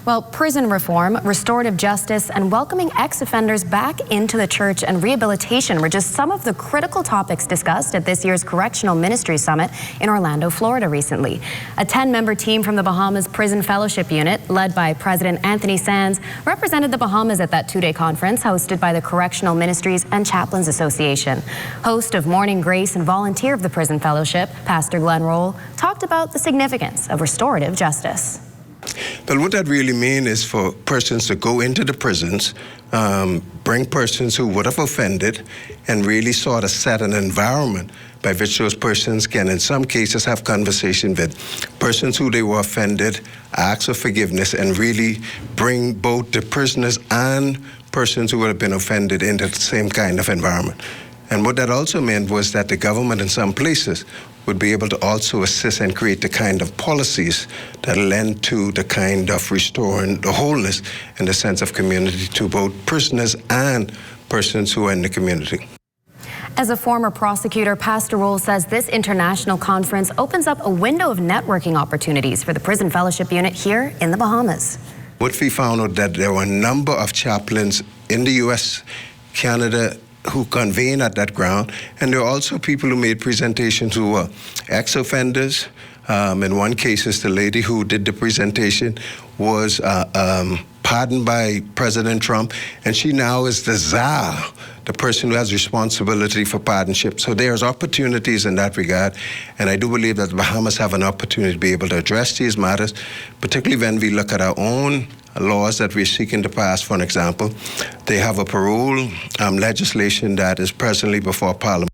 Well, prison reform, restorative justice, and welcoming ex-offenders back into the church and rehabilitation were just some of the critical topics discussed at this year's Correctional Ministries Summit in Orlando, Florida recently. A 10-member team from the Bahamas Prison Fellowship Unit, led by President Anthony Sands, represented the Bahamas at that two-day conference hosted by the Correctional Ministries and Chaplains Association. Host of Morning Grace and volunteer of the Prison Fellowship, Pastor Glenn Roll, talked about the significance of restorative justice. But what that really means is for persons to go into the prisons, bring persons who would have offended, and really sort of set an environment by which those persons can, in some cases, have conversation with persons who they were offended, ask for forgiveness, and really bring both the prisoners and persons who would have been offended into the same kind of environment. And what that also meant was that the government in some places would be able to also assist and create the kind of policies that lend to the kind of restoring the wholeness and the sense of community to both prisoners and persons who are in the community. As a former prosecutor, Pastor Roll says this international conference opens up a window of networking opportunities for the Prison Fellowship Unit here in the Bahamas. What we found out that there were a number of chaplains in the U.S., Canada, who convened at that ground, and there are also people who made presentations who were ex-offenders. In one case, the lady who did the presentation was pardoned by President Trump, and she now is the czar, the person who has responsibility for pardonship. So there's opportunities in that regard, and I do believe that the Bahamas have an opportunity to be able to address these matters, particularly when we look at our own laws that we're seeking to pass. For an example, they have a parole legislation that is presently before Parliament.